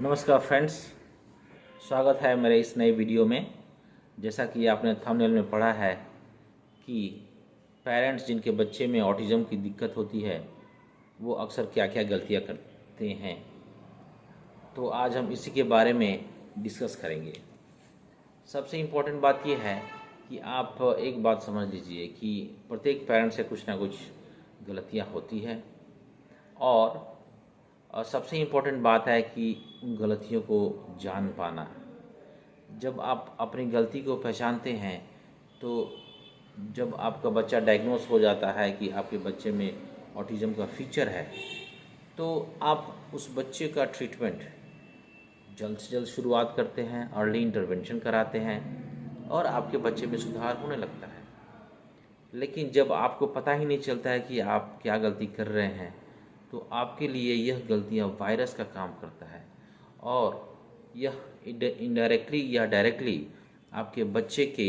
नमस्कार फ्रेंड्स, स्वागत है मेरे इस नए वीडियो में। जैसा कि आपने थंबनेल में पढ़ा है कि पेरेंट्स जिनके बच्चे में ऑटिज़म की दिक्कत होती है वो अक्सर क्या क्या गलतियां करते हैं, तो आज हम इसी के बारे में डिस्कस करेंगे। सबसे इम्पोर्टेंट बात यह है कि आप एक बात समझ लीजिए कि प्रत्येक पेरेंट्स से कुछ ना कुछ गलतियां होती है और सबसे इम्पोर्टेंट बात है कि उन गलतियों को जान पाना। जब आप अपनी गलती को पहचानते हैं तो जब आपका बच्चा डायग्नोस हो जाता है कि आपके बच्चे में ऑटिज़म का फीचर है, तो आप उस बच्चे का ट्रीटमेंट जल्द से जल्द शुरुआत करते हैं, अर्ली इंटरवेंशन कराते हैं और आपके बच्चे में सुधार होने लगता है। लेकिन जब आपको पता ही नहीं चलता है कि आप क्या गलती कर रहे हैं, तो आपके लिए यह गलतियां वायरस का काम करता है और यह इनडायरेक्टली या डायरेक्टली आपके बच्चे के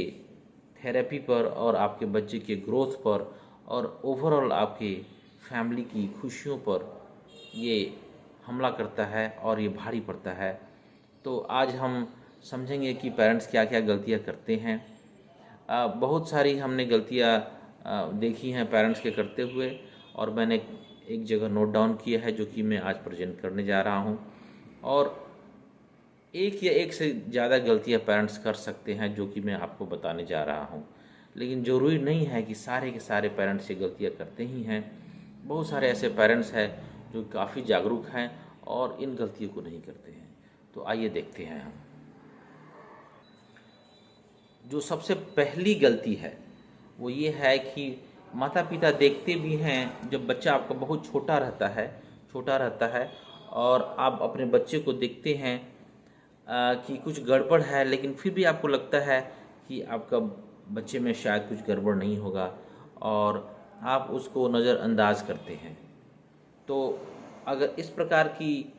थेरेपी पर और आपके बच्चे के ग्रोथ पर और ओवरऑल आपके फैमिली की खुशियों पर ये हमला करता है और ये भारी पड़ता है। तो आज हम समझेंगे कि पेरेंट्स क्या क्या गलतियां करते हैं। बहुत सारी हमने गलतियां देखी हैं पेरेंट्स के करते हुए और मैंने एक जगह नोट डाउन किया है जो कि मैं आज प्रेजेंट करने जा रहा हूं। और एक या एक से ज़्यादा गलतियां पेरेंट्स कर सकते हैं जो कि मैं आपको बताने जा रहा हूं, लेकिन ज़रूरी नहीं है कि सारे के सारे पेरेंट्स ये गलतियां करते ही हैं। बहुत सारे ऐसे पेरेंट्स हैं जो काफ़ी जागरूक हैं और इन गलतियों को नहीं करते हैं। तो आइए देखते हैं हम। जो सबसे पहली गलती है वो ये है कि माता पिता देखते भी हैं जब बच्चा आपका बहुत छोटा रहता है और आप अपने बच्चे को देखते हैं कि कुछ गड़बड़ है, लेकिन फिर भी आपको लगता है कि आपका बच्चे में शायद कुछ गड़बड़ नहीं होगा और आप उसको नज़रअंदाज करते हैं। तो अगर इस प्रकार की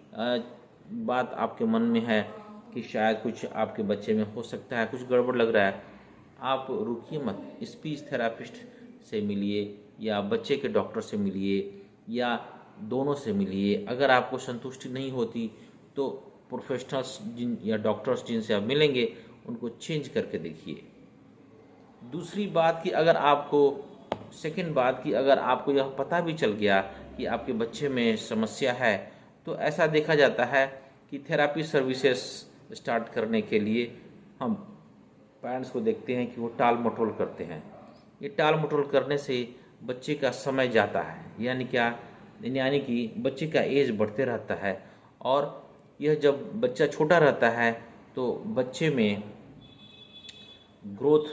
बात आपके मन में है कि शायद कुछ आपके बच्चे में हो सकता है, कुछ गड़बड़ लग रहा है, आप रुकिए मत, स्पीच थेरापिस्ट से मिलिए या बच्चे के डॉक्टर से मिलिए या दोनों से मिलिए। अगर आपको संतुष्टि नहीं होती तो प्रोफेशनल्स या डॉक्टर्स जिनसे आप मिलेंगे उनको चेंज करके देखिए। दूसरी बात कि सेकंड बात कि अगर आपको यह पता भी चल गया कि आपके बच्चे में समस्या है, तो ऐसा देखा जाता है कि थेरापी सर्विसेज स्टार्ट करने के लिए हम पेरेंट्स को देखते हैं कि वो टाल मटोल करते हैं। ये टाल मटोल करने से बच्चे का समय जाता है, यानी कि बच्चे का एज बढ़ते रहता है और यह जब बच्चा छोटा रहता है तो बच्चे में ग्रोथ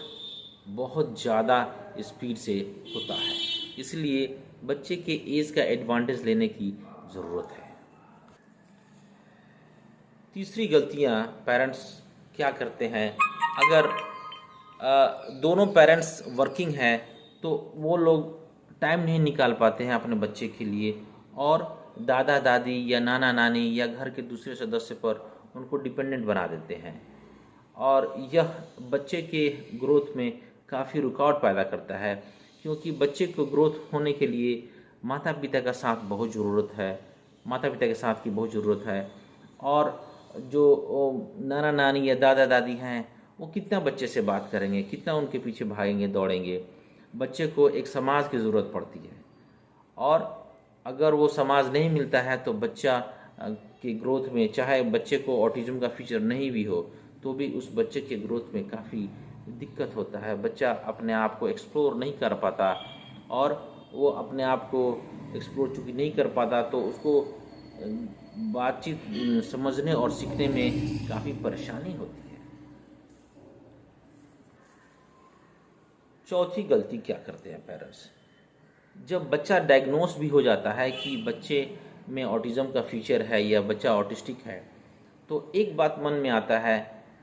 बहुत ज़्यादा स्पीड से होता है, इसलिए बच्चे के एज का एडवांटेज लेने की ज़रूरत है। तीसरी गलतियां पेरेंट्स क्या करते हैं, अगर दोनों पेरेंट्स वर्किंग हैं तो वो लोग टाइम नहीं निकाल पाते हैं अपने बच्चे के लिए और दादा दादी या नाना नानी या घर के दूसरे सदस्य पर उनको डिपेंडेंट बना देते हैं और यह बच्चे के ग्रोथ में काफ़ी रुकावट पैदा करता है, क्योंकि बच्चे को ग्रोथ होने के लिए माता पिता का साथ की बहुत ज़रूरत है। और जो नाना नानी या दादा दादी हैं वो कितना बच्चे से बात करेंगे, कितना उनके पीछे भागेंगे दौड़ेंगे। बच्चे को एक समाज की ज़रूरत पड़ती है और अगर वो समाज नहीं मिलता है तो बच्चा के ग्रोथ में, चाहे बच्चे को ऑटिज़म का फीचर नहीं भी हो तो भी उस बच्चे के ग्रोथ में काफ़ी दिक्कत होता है। बच्चा अपने आप को एक्सप्लोर नहीं कर पाता और वो अपने आप को एक्सप्लोर चूँकि नहीं कर पाता तो उसको बातचीत समझने और सीखने में काफ़ी परेशानी होती है। चौथी गलती क्या करते हैं पेरेंट्स, जब बच्चा डायग्नोस भी हो जाता है कि बच्चे में ऑटिज़म का फीचर है या बच्चा ऑटिस्टिक है, तो एक बात मन में आता है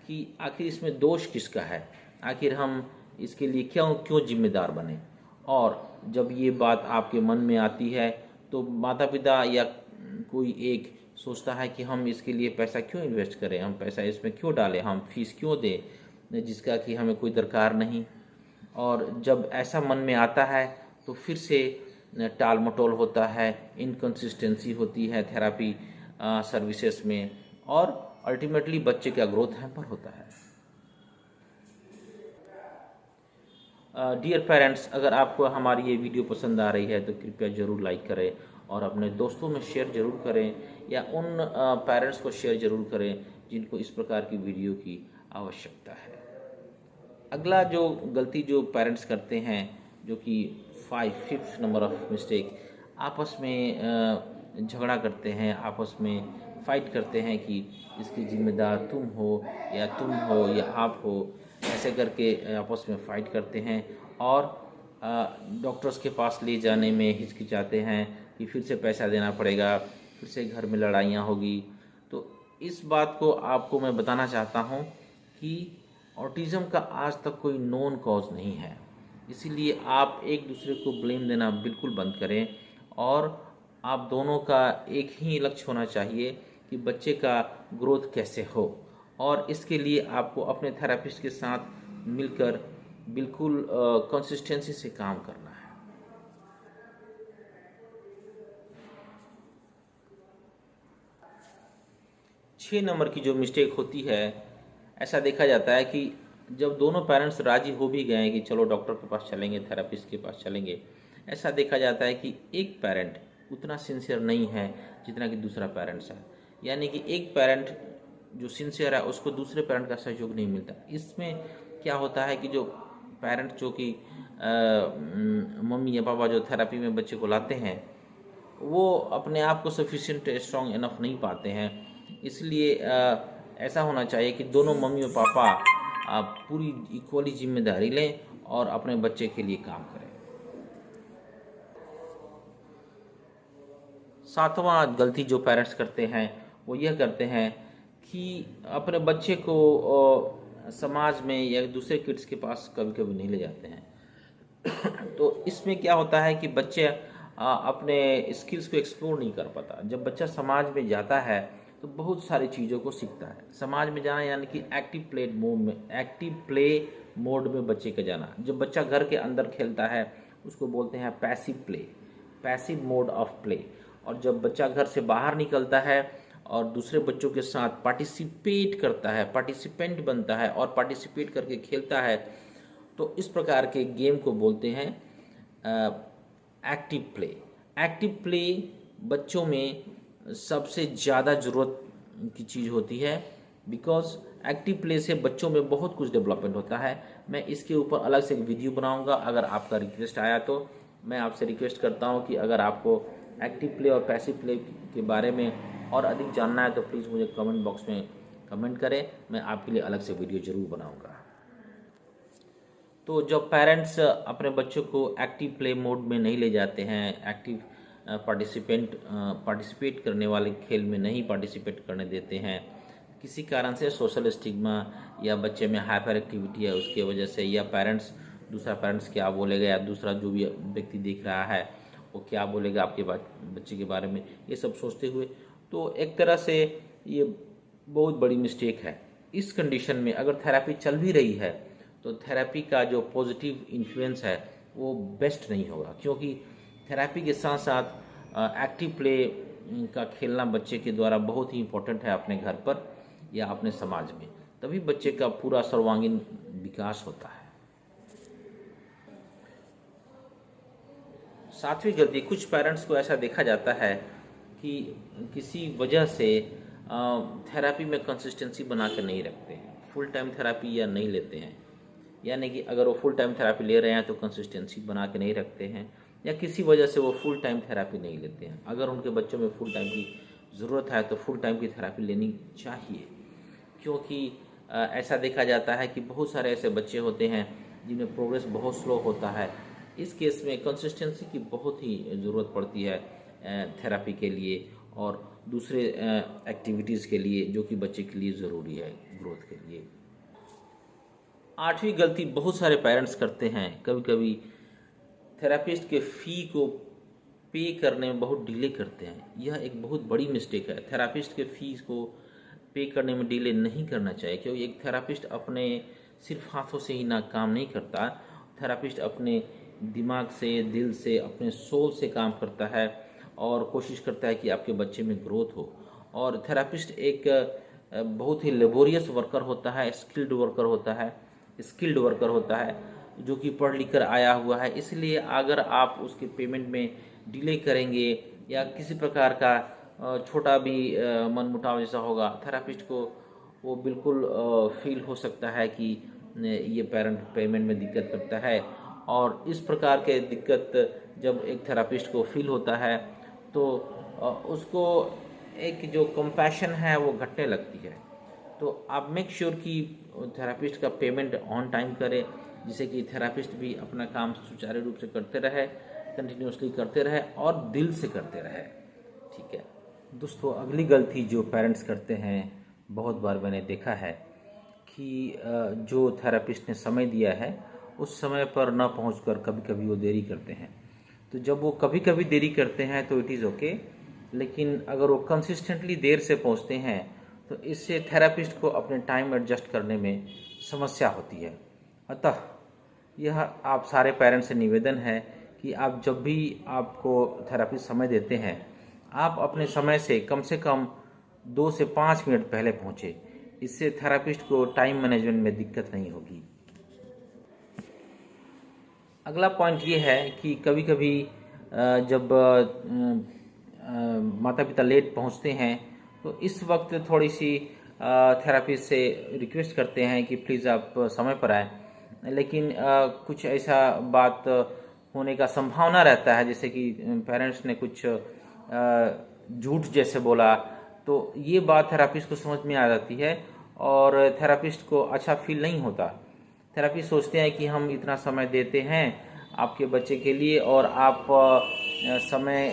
कि आखिर इसमें दोष किसका है, आखिर हम इसके लिए क्यों जिम्मेदार बने। और जब ये बात आपके मन में आती है तो माता पिता या कोई एक सोचता है कि हम इसके लिए पैसा क्यों इन्वेस्ट करें, हम पैसा इसमें क्यों डालें, हम फीस क्यों दें जिसका कि हमें कोई दरकार नहीं। और जब ऐसा मन में आता है तो फिर से टाल मटोल होता है, इनकंसिस्टेंसी होती है थेरापी सर्विसेज में और अल्टीमेटली बच्चे का ग्रोथ हैम्पर होता है। डियर पेरेंट्स, अगर आपको हमारी ये वीडियो पसंद आ रही है तो कृपया ज़रूर लाइक करें और अपने दोस्तों में शेयर ज़रूर करें, या उन पेरेंट्स को शेयर ज़रूर करें जिनको इस प्रकार की वीडियो की आवश्यकता है। अगला जो गलती जो पेरेंट्स करते हैं, जो कि 5th नंबर ऑफ मिस्टेक, आपस में झगड़ा करते हैं, आपस में फाइट करते हैं कि इसकी जिम्मेदार तुम हो या आप हो, ऐसे करके आपस में फाइट करते हैं और डॉक्टर्स के पास ले जाने में हिचकिचाते हैं कि फिर से पैसा देना पड़ेगा, फिर से घर में लड़ाइयाँ होगी। तो इस बात को आपको मैं बताना चाहता हूँ कि ऑटिज़म का आज तक कोई नोन कॉज नहीं है, इसीलिए आप एक दूसरे को ब्लेम देना बिल्कुल बंद करें और आप दोनों का एक ही लक्ष्य होना चाहिए कि बच्चे का ग्रोथ कैसे हो, और इसके लिए आपको अपने थेरेपिस्ट के साथ मिलकर बिल्कुल कंसिस्टेंसी से काम करना है। छः नंबर की जो मिस्टेक होती है, ऐसा देखा जाता है कि जब दोनों पेरेंट्स राजी हो भी गए कि चलो डॉक्टर के पास चलेंगे, थेरेपिस्ट के पास चलेंगे, ऐसा देखा जाता है कि एक पेरेंट उतना सिंसियर नहीं है जितना कि दूसरा पेरेंट्स है। यानी कि एक पेरेंट जो सिंसियर है उसको दूसरे पेरेंट का सहयोग नहीं मिलता। इसमें क्या होता है कि जो पेरेंट जो कि मम्मी या पापा जो थेरेपी में बच्चे को लाते हैं, वो अपने आप को सफिशिएंट स्ट्रॉन्ग इनफ नहीं पाते हैं। इसलिए ऐसा होना चाहिए कि दोनों मम्मी और पापा पूरी इक्वली जिम्मेदारी लें और अपने बच्चे के लिए काम करें। 7वां गलती जो पेरेंट्स करते हैं वो यह करते हैं कि अपने बच्चे को समाज में या दूसरे किड्स के पास कभी कभी नहीं ले जाते हैं। तो इसमें क्या होता है कि बच्चे अपने स्किल्स को एक्सप्लोर नहीं कर पाता। जब बच्चा समाज में जाता है तो बहुत सारी चीज़ों को सीखता है। समाज में जाना यानी कि एक्टिव प्ले मोड में बच्चे का जाना। जब बच्चा घर के अंदर खेलता है उसको बोलते हैं पैसिव मोड ऑफ प्ले। और जब बच्चा घर से बाहर निकलता है और दूसरे बच्चों के साथ पार्टिसिपेट करता है, पार्टिसिपेंट बनता है और पार्टिसिपेट करके खेलता है, तो इस प्रकार के गेम को बोलते हैं एक्टिव प्ले बच्चों में सबसे ज़्यादा ज़रूरत की चीज़ होती है, बिकॉज एक्टिव प्ले से बच्चों में बहुत कुछ डेवलपमेंट होता है। मैं इसके ऊपर अलग से एक वीडियो बनाऊंगा। अगर आपका रिक्वेस्ट आया तो मैं आपसे रिक्वेस्ट करता हूं कि अगर आपको एक्टिव प्ले और पैसिव प्ले के बारे में और अधिक जानना है तो प्लीज़ मुझे कमेंट बॉक्स में कमेंट करें, मैं आपके लिए अलग से वीडियो ज़रूर बनाऊँगा। तो जब पेरेंट्स अपने बच्चों को एक्टिव प्ले मोड में नहीं ले जाते हैं, एक्टिव पार्टिसिपेट करने वाले खेल में नहीं पार्टिसिपेट करने देते हैं, किसी कारण से सोशल स्टिग्मा या बच्चे में हाइपर एक्टिविटी है उसके वजह से, या दूसरा पेरेंट्स क्या बोलेगा या दूसरा जो भी व्यक्ति देख रहा है वो क्या बोलेगा आपके बच्चे के बारे में, ये सब सोचते हुए, तो एक तरह से ये बहुत बड़ी मिस्टेक है। इस कंडीशन में अगर थेरेपी चल भी रही है तो थेरेपी का जो पॉजिटिव इन्फ्लुएंस है वो बेस्ट नहीं होगा, क्योंकि थेरेपी के साथ साथ एक्टिव प्ले का खेलना बच्चे के द्वारा बहुत ही इम्पोर्टेंट है अपने घर पर या अपने समाज में, तभी बच्चे का पूरा सर्वांगीण विकास होता है। 7वीं गलती, कुछ पेरेंट्स को ऐसा देखा जाता है कि किसी वजह से थेरेपी में कंसिस्टेंसी बना कर नहीं रखते हैं, फुल टाइम थेरेपी या नहीं लेते हैं। यानी कि अगर वो फुल टाइम थेरेपी ले रहे हैं तो कंसिस्टेंसी बना के नहीं रखते हैं, या किसी वजह से वो फुल टाइम थेरेपी नहीं लेते हैं। अगर उनके बच्चों में फुल टाइम की ज़रूरत है तो फुल टाइम की थेरेपी लेनी चाहिए, क्योंकि ऐसा देखा जाता है कि बहुत सारे ऐसे बच्चे होते हैं जिनमें प्रोग्रेस बहुत स्लो होता है। इस केस में कंसिस्टेंसी की बहुत ही ज़रूरत पड़ती है थेरेपी के लिए और दूसरे एक्टिविटीज़ के लिए जो कि बच्चे के लिए ज़रूरी है ग्रोथ के लिए। 8वीं गलती बहुत सारे पेरेंट्स करते हैं, कभी कभी थेरेपिस्ट के फ़ी को पे करने में बहुत डिले करते हैं। यह एक बहुत बड़ी मिस्टेक है। थेरेपिस्ट के फ़ीस को पे करने में डिले नहीं करना चाहिए, क्योंकि एक थेरेपिस्ट अपने सिर्फ हाथों से ही ना काम नहीं करता। थेरेपिस्ट अपने दिमाग से, दिल से, अपने सोल से काम करता है और कोशिश करता है कि आपके बच्चे में ग्रोथ हो। और थेरापिस्ट एक बहुत ही लेबोरियस वर्कर होता है, स्किल्ड वर्कर होता है जो कि पढ़ लिख कर आया हुआ है। इसलिए अगर आप उसके पेमेंट में डिले करेंगे या किसी प्रकार का छोटा भी मनमुटाव जैसा होगा, थेरापिस्ट को वो बिल्कुल फील हो सकता है कि ये पेरेंट पेमेंट में दिक्कत करता है। और इस प्रकार के दिक्कत जब एक थेरापिस्ट को फील होता है तो उसको एक जो कंपैशन है वो घटने लगती है। तो आप मेक श्योर कि थेरापिस्ट का पेमेंट ऑन टाइम करें, जिससे कि थेरापिस्ट भी अपना काम सुचारू रूप से करते रहे, कंटिन्यूसली करते रहे और दिल से करते रहे। ठीक है दोस्तों, अगली गलती जो पेरेंट्स करते हैं, बहुत बार मैंने देखा है कि जो थेरापिस्ट ने समय दिया है उस समय पर न पहुंचकर कभी कभी वो देरी करते हैं। तो जब वो कभी कभी देरी करते हैं तो इट इज़ ओके, लेकिन अगर वो कंसिस्टेंटली देर से पहुंचते हैं तो इससे थेरापिस्ट को अपने टाइम एडजस्ट करने में समस्या होती है। अतः यह आप सारे पेरेंट्स से निवेदन है कि आप जब भी आपको थेरापिस्ट समय देते हैं, आप अपने समय से कम 2 से 5 मिनट पहले पहुँचे। इससे थेरापिस्ट को टाइम मैनेजमेंट में दिक्कत नहीं होगी। अगला पॉइंट ये है कि कभी कभी जब माता पिता लेट पहुंचते हैं तो इस वक्त थोड़ी सी थेरापिस्ट से रिक्वेस्ट करते हैं कि प्लीज़ आप समय पर आएँ, लेकिन कुछ ऐसा बात होने का संभावना रहता है, जैसे कि पेरेंट्स ने कुछ झूठ जैसे बोला, तो ये बात थेरापिस्ट को समझ में आ जाती है और थेरापिस्ट को अच्छा फील नहीं होता। थेरापिस्ट सोचते हैं कि हम इतना समय देते हैं आपके बच्चे के लिए और आप समय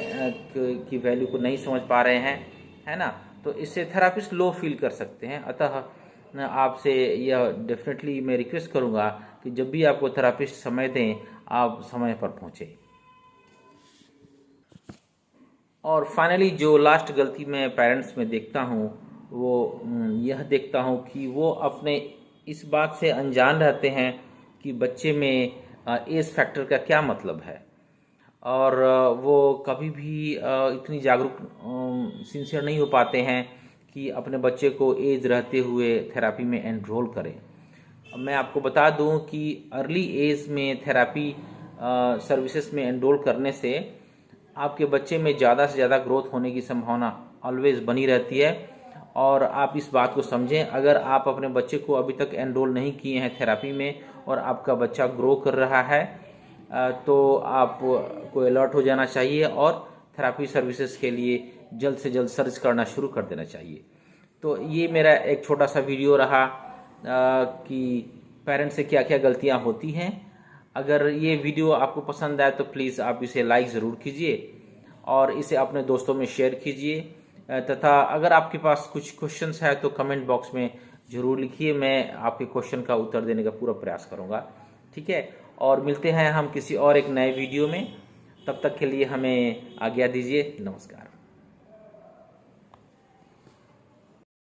की वैल्यू को नहीं समझ पा रहे हैं, है ना। तो इससे थेरापिस्ट लो फील कर सकते हैं। अतः आपसे यह डेफिनेटली मैं रिक्वेस्ट करूंगा कि जब भी आपको थेरापिस्ट समय दें, आप समय पर पहुंचे। और फाइनली जो लास्ट गलती मैं पेरेंट्स में देखता हूँ वो यह देखता हूँ कि वो अपने इस बात से अनजान रहते हैं कि बच्चे में एज फैक्टर का क्या मतलब है, और वो कभी भी इतनी जागरूक सिंसियर नहीं हो पाते हैं कि अपने बच्चे को एज रहते हुए थेरापी में एनरोल करें। मैं आपको बता दूं कि अर्ली एज में थेरापी सर्विसेज में एनरोल करने से आपके बच्चे में ज़्यादा से ज़्यादा ग्रोथ होने की संभावना ऑलवेज बनी रहती है। और आप इस बात को समझें, अगर आप अपने बच्चे को अभी तक एनरोल नहीं किए हैं थेरापी में और आपका बच्चा ग्रो कर रहा है तो आपको अलर्ट हो जाना चाहिए और थेरापी सर्विसेज के लिए जल्द से जल्द सर्च करना शुरू कर देना चाहिए। तो ये मेरा एक छोटा सा वीडियो रहा कि पेरेंट्स से क्या क्या गलतियां होती हैं। अगर ये वीडियो आपको पसंद आए तो प्लीज़ आप इसे लाइक ज़रूर कीजिए और इसे अपने दोस्तों में शेयर कीजिए, तथा अगर आपके पास कुछ क्वेश्चंस है तो कमेंट बॉक्स में ज़रूर लिखिए। मैं आपके क्वेश्चन का उत्तर देने का पूरा प्रयास करूँगा। ठीक है, और मिलते हैं हम किसी और एक नए वीडियो में। तब तक के लिए हमें आज्ञा दीजिए। नमस्कार।